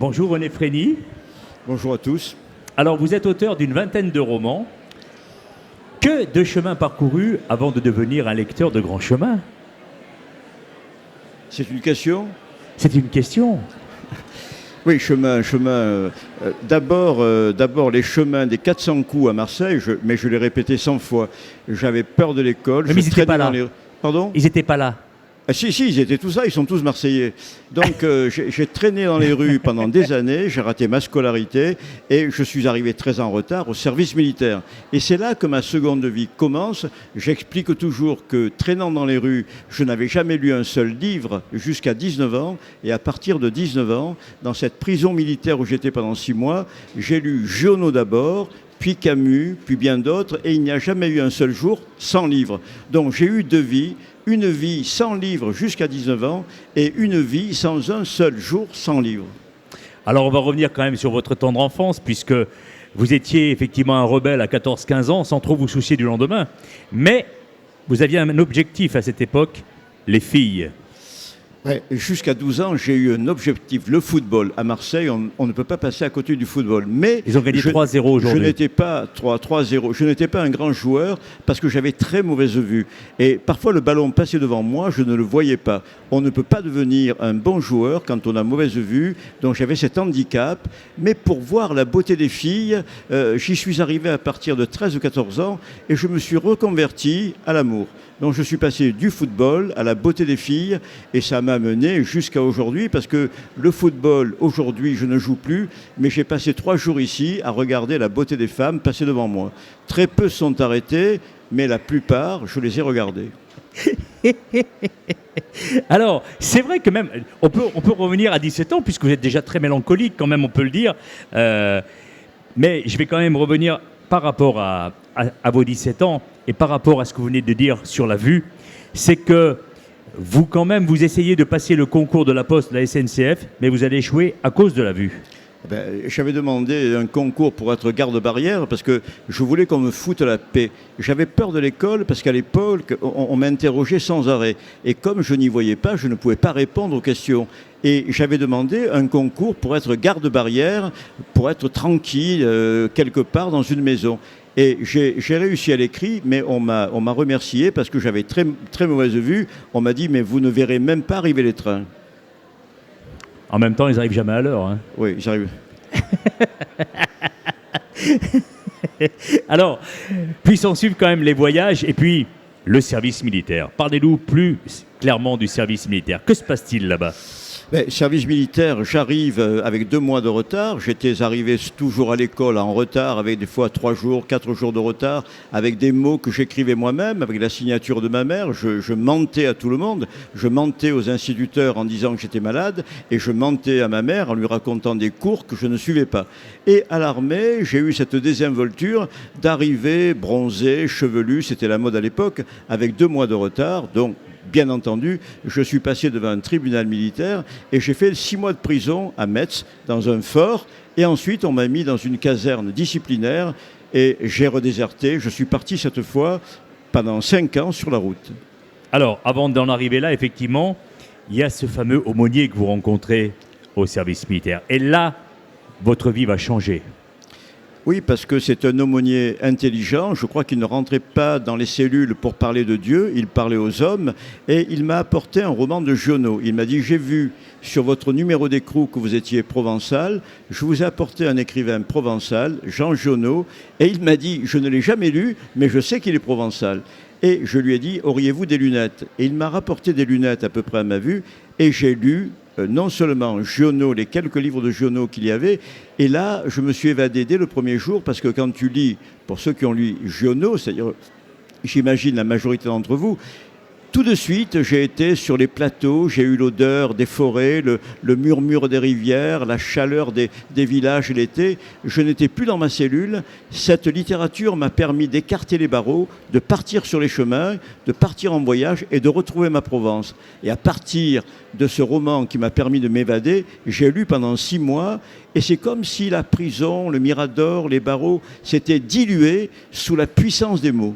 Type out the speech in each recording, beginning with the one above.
Bonjour René Frény. Bonjour à tous. Alors vous êtes auteur d'une vingtaine de romans. Que de chemins parcourus avant de devenir un lecteur de grands chemins? C'est une question? C'est une question. Oui, chemin. D'abord, les chemins des 400 coups à Marseille, mais je l'ai répété 100 fois. J'avais peur de l'école. Mais ils n'étaient pas là. Pardon? Ils n'étaient pas là. Ah, si, ils étaient tous là, ils sont tous Marseillais. Donc j'ai traîné dans les rues pendant des années, j'ai raté ma scolarité et je suis arrivé très en retard au service militaire. Et c'est là que ma seconde vie commence. J'explique toujours que traînant dans les rues, je n'avais jamais lu un seul livre jusqu'à 19 ans. Et à partir de 19 ans, dans cette prison militaire où j'étais pendant 6 mois, j'ai lu Giono d'abord, puis Camus, puis bien d'autres, et il n'y a jamais eu un seul jour sans livre. Donc j'ai eu 2 vies. Une vie sans livre jusqu'à 19 ans et une vie sans un seul jour sans livre. Alors on va revenir quand même sur votre tendre enfance, puisque vous étiez effectivement un rebelle à 14-15 ans, sans trop vous soucier du lendemain. Mais vous aviez un objectif à cette époque, les filles. Ouais, jusqu'à 12 ans, j'ai eu un objectif, le football. À Marseille, on ne peut pas passer à côté du football. Mais ils ont gagné 3-0 aujourd'hui. Je n'étais pas 3-0. Je n'étais pas un grand joueur parce que j'avais très mauvaise vue. Et parfois, le ballon passait devant moi, je ne le voyais pas. On ne peut pas devenir un bon joueur quand on a mauvaise vue. Donc j'avais cet handicap. Mais pour voir la beauté des filles, j'y suis arrivé à partir de 13 ou 14 ans et je me suis reconverti à l'amour. Donc je suis passé du football à la beauté des filles et ça m'a mené jusqu'à aujourd'hui parce que le football, aujourd'hui, je ne joue plus, mais j'ai passé 3 jours ici à regarder la beauté des femmes passer devant moi. Très peu sont arrêtés, mais la plupart, je les ai regardées. Alors, c'est vrai que même, on peut revenir à 17 ans, puisque vous êtes déjà très mélancolique, quand même, on peut le dire. Mais je vais quand même revenir par rapport à vos 17 ans et par rapport à ce que vous venez de dire sur la vue. C'est que vous, quand même, vous essayez de passer le concours de la Poste, la SNCF, mais vous allez échouer à cause de la vue. J'avais demandé un concours pour être garde-barrière parce que je voulais qu'on me foute la paix. J'avais peur de l'école parce qu'à l'époque, on m'interrogeait sans arrêt. Et comme je n'y voyais pas, je ne pouvais pas répondre aux questions. Et j'avais demandé un concours pour être garde-barrière, pour être tranquille quelque part dans une maison. Et j'ai réussi à l'écrit, mais on m'a remercié parce que j'avais très, très mauvaise vue. On m'a dit, mais vous ne verrez même pas arriver les trains. En même temps, ils n'arrivent jamais à l'heure. Hein. Oui, j'arrive. Alors, puis s'en suivent quand même les voyages et puis le service militaire. Parlez-nous plus clairement du service militaire. Que se passe-t-il là-bas ? Service militaire, j'arrive avec 2 mois de retard. J'étais arrivé toujours à l'école en retard, avec des fois 3 jours, 4 jours de retard, avec des mots que j'écrivais moi-même, avec la signature de ma mère. Je mentais à tout le monde. Je mentais aux instituteurs en disant que j'étais malade et je mentais à ma mère en lui racontant des cours que je ne suivais pas. Et à l'armée, j'ai eu cette désinvolture d'arriver bronzé, chevelu, c'était la mode à l'époque, avec 2 mois de retard. Donc, bien entendu, je suis passé devant un tribunal militaire et j'ai fait 6 mois de prison à Metz, dans un fort. Et ensuite, on m'a mis dans une caserne disciplinaire et j'ai redéserté. Je suis parti cette fois pendant 5 ans sur la route. Alors, avant d'en arriver là, effectivement, il y a ce fameux aumônier que vous rencontrez au service militaire. Et là, votre vie va changer. Oui, parce que c'est un aumônier intelligent. Je crois qu'il ne rentrait pas dans les cellules pour parler de Dieu, il parlait aux hommes. Et il m'a apporté un roman de Giono. Il m'a dit, j'ai vu sur votre numéro d'écrou que vous étiez provençal. Je vous ai apporté un écrivain provençal, Jean Giono. Et il m'a dit, je ne l'ai jamais lu, mais je sais qu'il est provençal. Et je lui ai dit, auriez-vous des lunettes? Et il m'a rapporté des lunettes à peu près à ma vue. Et j'ai lu non seulement Giono, les quelques livres de Giono qu'il y avait, et là, je me suis évadé dès le premier jour, parce que quand tu lis, pour ceux qui ont lu Giono, c'est-à-dire, j'imagine la majorité d'entre vous, tout de suite, j'ai été sur les plateaux, j'ai eu l'odeur des forêts, le murmure des rivières, la chaleur des villages l'été. Je n'étais plus dans ma cellule. Cette littérature m'a permis d'écarter les barreaux, de partir sur les chemins, de partir en voyage et de retrouver ma Provence. Et à partir de ce roman qui m'a permis de m'évader, j'ai lu pendant 6 mois et c'est comme si la prison, le mirador, les barreaux s'étaient dilués sous la puissance des mots.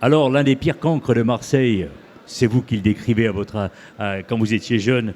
Alors, l'un des pires cancres de Marseille, c'est vous qui le décrivez quand vous étiez jeune.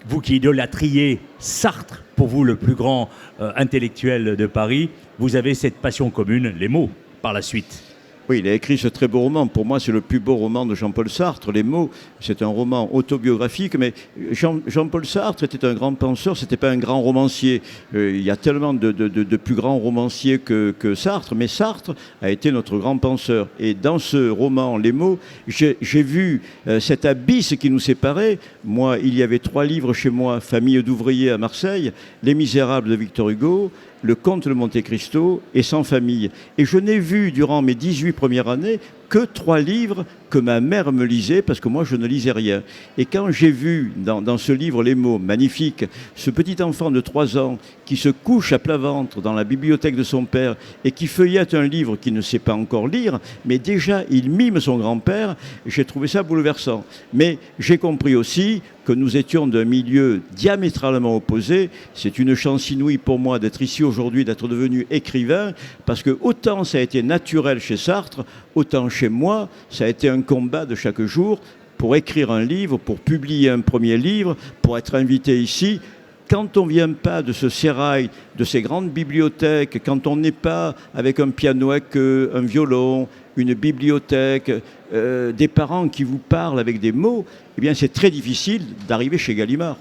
vous qui idolâtriez Sartre, pour vous le plus grand intellectuel de Paris, vous avez cette passion commune, les mots, par la suite. Oui, il a écrit ce très beau roman. Pour moi, c'est le plus beau roman de Jean-Paul Sartre. Les mots, c'est un roman autobiographique, mais Jean-Paul Sartre était un grand penseur, c'était pas un grand romancier. Il y a tellement de plus grands romanciers que Sartre, mais Sartre a été notre grand penseur. Et dans ce roman, Les mots, j'ai vu cet abysse qui nous séparait. Moi, il y avait 3 livres chez moi, Famille d'ouvriers à Marseille, Les Misérables de Victor Hugo, Le Comte de Monte Cristo et Sans famille. Et je n'ai vu durant mes 18 premières années que 3 livres que ma mère me lisait parce que moi je ne lisais rien. Et quand j'ai vu dans ce livre Les mots magnifiques, ce petit enfant de 3 ans qui se couche à plat ventre dans la bibliothèque de son père et qui feuillette un livre qu'il ne sait pas encore lire, mais déjà il mime son grand-père, j'ai trouvé ça bouleversant. Mais j'ai compris aussi que nous étions d'un milieu diamétralement opposé. C'est une chance inouïe pour moi d'être ici aujourd'hui, d'être devenu écrivain, parce que autant ça a été naturel chez Sartre, autant chez moi, ça a été un combat de chaque jour pour écrire un livre, pour publier un premier livre, pour être invité ici. Quand on ne vient pas de ce sérail, de ces grandes bibliothèques, quand on n'est pas avec un piano à queue, un violon, une bibliothèque, des parents qui vous parlent avec des mots, eh bien c'est très difficile d'arriver chez Gallimard.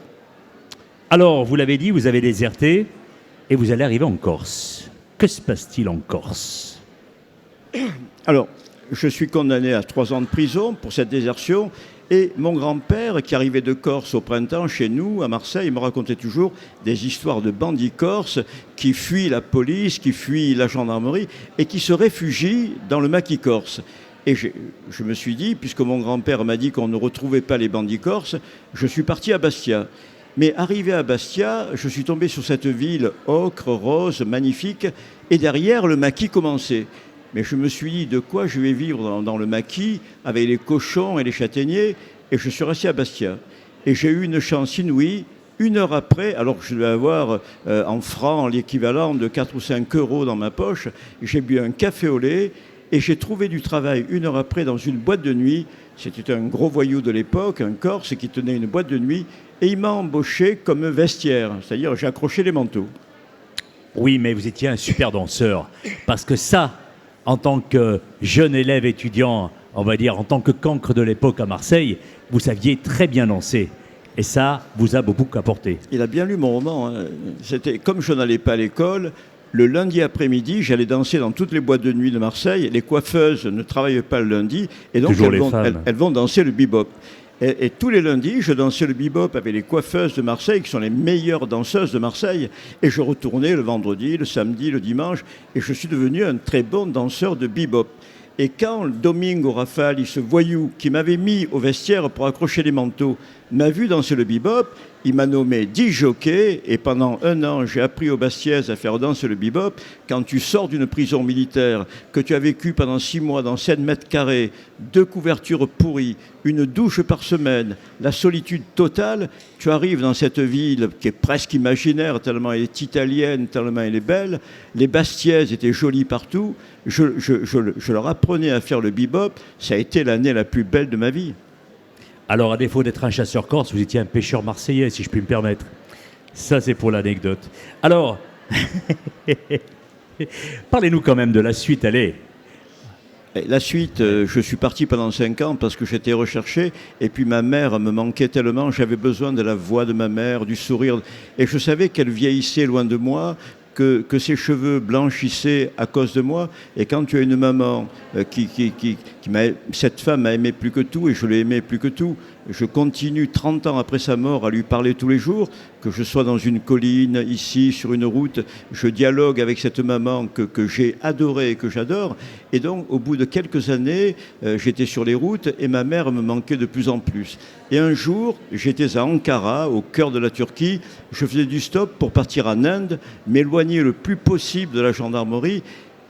Alors, vous l'avez dit, vous avez déserté et vous allez arriver en Corse. Que se passe-t-il en Corse? Alors, je suis condamné à 3 ans de prison pour cette désertion. Et mon grand-père, qui arrivait de Corse au printemps chez nous, à Marseille, me racontait toujours des histoires de bandits corses qui fuient la police, qui fuient la gendarmerie et qui se réfugient dans le maquis corse. Et je me suis dit, puisque mon grand-père m'a dit qu'on ne retrouvait pas les bandits corses, je suis parti à Bastia. Mais arrivé à Bastia, je suis tombé sur cette ville ocre, rose, magnifique, et derrière, le maquis commençait. Mais je me suis dit, de quoi je vais vivre dans le maquis avec les cochons et les châtaigniers? Et je suis resté à Bastia. Et j'ai eu une chance inouïe. 1 heure après, alors que je devais avoir en francs l'équivalent de 4 ou 5 euros dans ma poche, j'ai bu un café au lait et j'ai trouvé du travail 1 heure après dans une boîte de nuit. C'était un gros voyou de l'époque, un Corse qui tenait une boîte de nuit. Et il m'a embauché comme vestiaire, c'est-à-dire j'ai accroché les manteaux. Oui, mais vous étiez un super danseur. Parce que ça, en tant que jeune élève étudiant, on va dire en tant que cancre de l'époque à Marseille, vous saviez très bien danser. Et ça vous a beaucoup apporté. Il a bien lu mon roman. Hein. C'était comme je n'allais pas à l'école, le lundi après-midi, j'allais danser dans toutes les boîtes de nuit de Marseille. Les coiffeuses ne travaillent pas le lundi et donc elles vont danser le bebop. Et tous les lundis, je dansais le bebop avec les coiffeuses de Marseille, qui sont les meilleures danseuses de Marseille. Et je retournais le vendredi, le samedi, le dimanche. Et je suis devenu un très bon danseur de bebop. Et quand Domingo Rafali, ce voyou qui m'avait mis au vestiaire pour accrocher les manteaux, m'a vu danser le bebop, il m'a nommé 10 jockeys et pendant 1 an, j'ai appris au Bastiaise à faire danser le bebop. Quand tu sors d'une prison militaire, que tu as vécu pendant 6 mois dans 7 mètres carrés, 2 couvertures pourries, une douche par semaine, la solitude totale, tu arrives dans cette ville qui est presque imaginaire, tellement elle est italienne, tellement elle est belle. Les Bastiaises étaient jolies partout. Je leur apprenais à faire le bebop. Ça a été l'année la plus belle de ma vie. Alors, à défaut d'être un chasseur corse, vous étiez un pêcheur marseillais, si je puis me permettre. Ça, c'est pour l'anecdote. Alors, parlez-nous quand même de la suite, allez. La suite, je suis parti pendant 5 ans parce que j'étais recherché et puis ma mère me manquait tellement, j'avais besoin de la voix de ma mère, du sourire. Et je savais qu'elle vieillissait loin de moi, que ses cheveux blanchissaient à cause de moi. Et quand tu as une maman cette femme m'a aimé plus que tout et je l'ai aimé plus que tout. Je continue 30 ans après sa mort à lui parler tous les jours, que je sois dans une colline, ici, sur une route, je dialogue avec cette maman que j'ai adorée et que j'adore. Et donc, au bout de quelques années, j'étais sur les routes et ma mère me manquait de plus en plus. Et un jour, j'étais à Ankara, au cœur de la Turquie, je faisais du stop pour partir en Inde, m'éloigner le plus possible de la gendarmerie.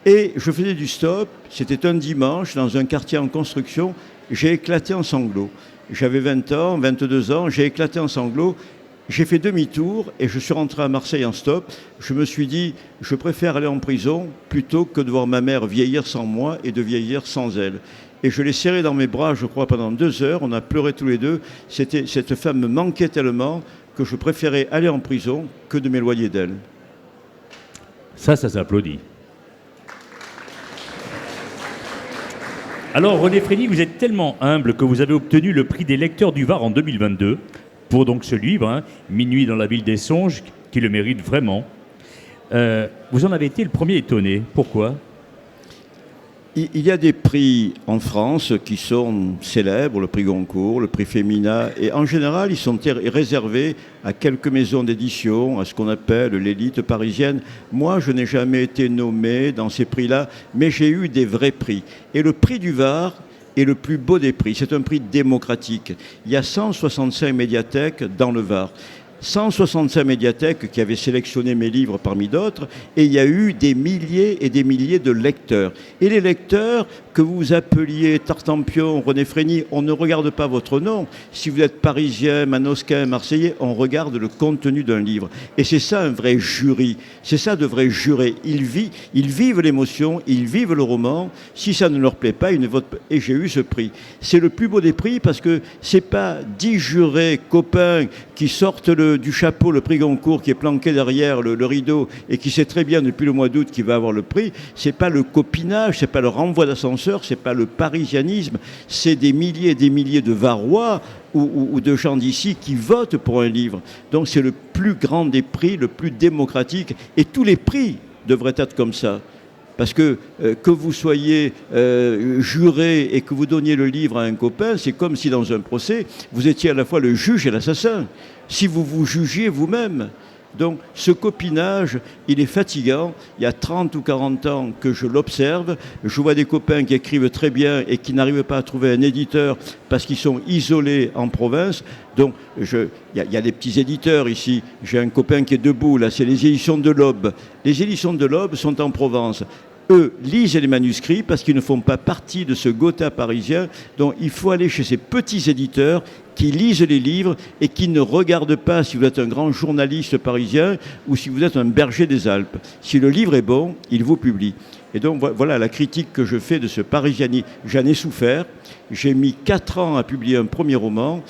Et je faisais du stop, c'était un dimanche, dans un quartier en construction, j'ai éclaté en sanglots. J'avais 20 ans, 22 ans, j'ai éclaté en sanglots, j'ai fait demi-tour et je suis rentré à Marseille en stop. Je me suis dit, je préfère aller en prison plutôt que de voir ma mère vieillir sans moi et de vieillir sans elle. Et je l'ai serrée dans mes bras, je crois, pendant 2 heures. On a pleuré tous les deux. Cette femme me manquait tellement que je préférais aller en prison que de m'éloigner d'elle. Ça s'applaudit. Alors, René Frény, vous êtes tellement humble que vous avez obtenu le prix des lecteurs du Var en 2022 pour donc ce livre, hein, Minuit dans la ville des songes, qui le mérite vraiment. Vous en avez été le premier étonné. Pourquoi ? Il y a des prix en France qui sont célèbres, le prix Goncourt, le prix Femina, et en général, ils sont réservés à quelques maisons d'édition, à ce qu'on appelle l'élite parisienne. Moi, je n'ai jamais été nommé dans ces prix-là, mais j'ai eu des vrais prix. Et le prix du Var est le plus beau des prix. C'est un prix démocratique. Il y a 165 médiathèques dans le Var. 165 médiathèques qui avaient sélectionné mes livres parmi d'autres, et il y a eu des milliers et des milliers de lecteurs. Et les lecteurs, que vous appeliez Tartampion, René Frény, on ne regarde pas votre nom. Si vous êtes parisien, manosquin, marseillais, on regarde le contenu d'un livre. Et c'est ça un vrai jury. C'est ça de vrais jurés. Ils vivent l'émotion, ils vivent le roman. Si ça ne leur plaît pas, ils ne votent pas. Et j'ai eu ce prix. C'est le plus beau des prix parce que c'est pas 10 jurés copains qui sortent du chapeau le prix Goncourt qui est planqué derrière le rideau et qui sait très bien depuis le mois d'août qu'il va avoir le prix. C'est pas le copinage, c'est pas le renvoi d'ascenseur, c'est pas le parisianisme, c'est des milliers et des milliers de Varois ou de gens d'ici qui votent pour un livre. Donc c'est le plus grand des prix, le plus démocratique, et tous les prix devraient être comme ça. Parce que vous soyez juré et que vous donniez le livre à un copain, c'est comme si dans un procès, vous étiez à la fois le juge et l'assassin. Si vous vous jugiez vous-même. Donc ce copinage, il est fatigant. Il y a 30 ou 40 ans que je l'observe. Je vois des copains qui écrivent très bien et qui n'arrivent pas à trouver un éditeur parce qu'ils sont isolés en province. Donc il y a des petits éditeurs ici. J'ai un copain qui est debout, là, c'est les éditions de l'Aube. Les éditions de l'Aube sont en Provence. Eux lisent les manuscrits parce qu'ils ne font pas partie de ce Gotha parisien. Donc il faut aller chez ces petits éditeurs qui lisent les livres et qui ne regardent pas si vous êtes un grand journaliste parisien ou si vous êtes un berger des Alpes. Si le livre est bon, il vous publie. Et donc voilà la critique que je fais de ce parisianisme. J'en ai souffert. J'ai mis 4 ans à publier un premier roman.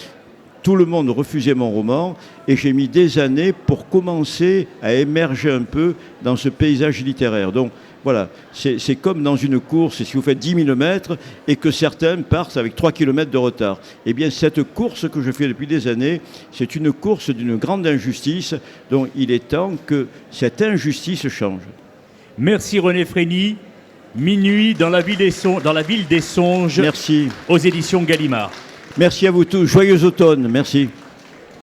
Tout le monde refusait mon roman et j'ai mis des années pour commencer à émerger un peu dans ce paysage littéraire. Donc voilà, c'est comme dans une course, si vous faites 10 000 mètres et que certains partent avec 3 km de retard. Eh bien, cette course que je fais depuis des années, c'est une course d'une grande injustice, donc il est temps que cette injustice change. Merci René Frény. Minuit dans la ville des songes. Merci. Aux éditions Gallimard. Merci à vous tous. Joyeux automne. Merci.